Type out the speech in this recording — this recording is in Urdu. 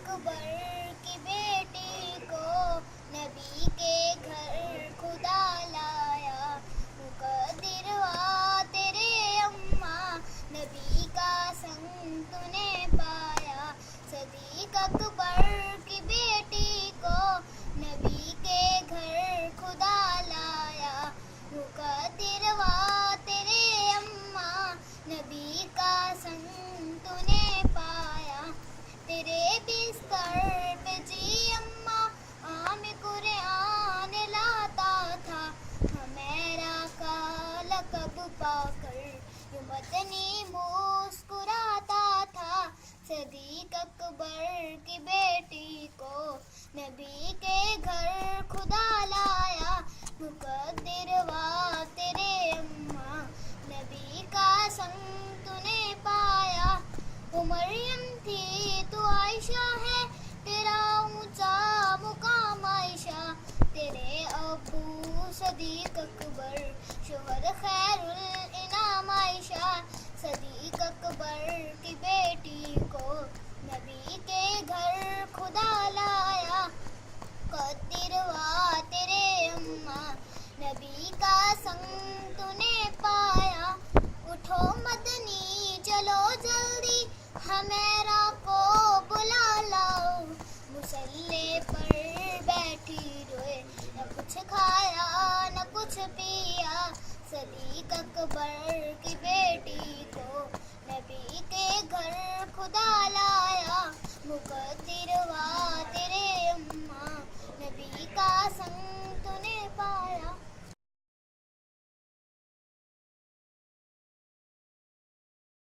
اکبر کی بیٹی کو نبی کے گھر خدا لایا، مقدر ہوا تیرے اماں نبی کا سنگ تو نے پایا۔ صدیق اکبر کی بیٹی کو نبی کے گھر خدا لایا، مقدر ہوا تیرے اماں نبی کا سنگ تو نے پایا۔ تیرے بستر پہ جی اماں عام قرآن لاتا تھا، حمیرہ کا لقب پا کر یوں مدنی مسکراتا تھا۔ صدیق اکبر کی بیٹی کو نبی کے گھر خدا لایا، مقدر ہوا تیرے اماں نبی کا سنگ تو نے پایا۔ وہ مریم تھی تو عائشہ ہے، تیرا اونچا مقام عائشہ، تیرے ابو صدیق اکبر شوہر خیر الانام عائشہ۔ صدیق اکبر کی بیٹی کو نبی کے گھر خدا لایا، مقدر ہوا تیرے اماں نبی کا سنگ تو نے پایا۔ اٹھو مدنی چلو جلدی حمیرہ کو بلا لاؤ، مصلی پر بیٹھی روئے، نہ کچھ کھایا نہ کچھ پیا۔ صدیق اکبر کی بیٹی کو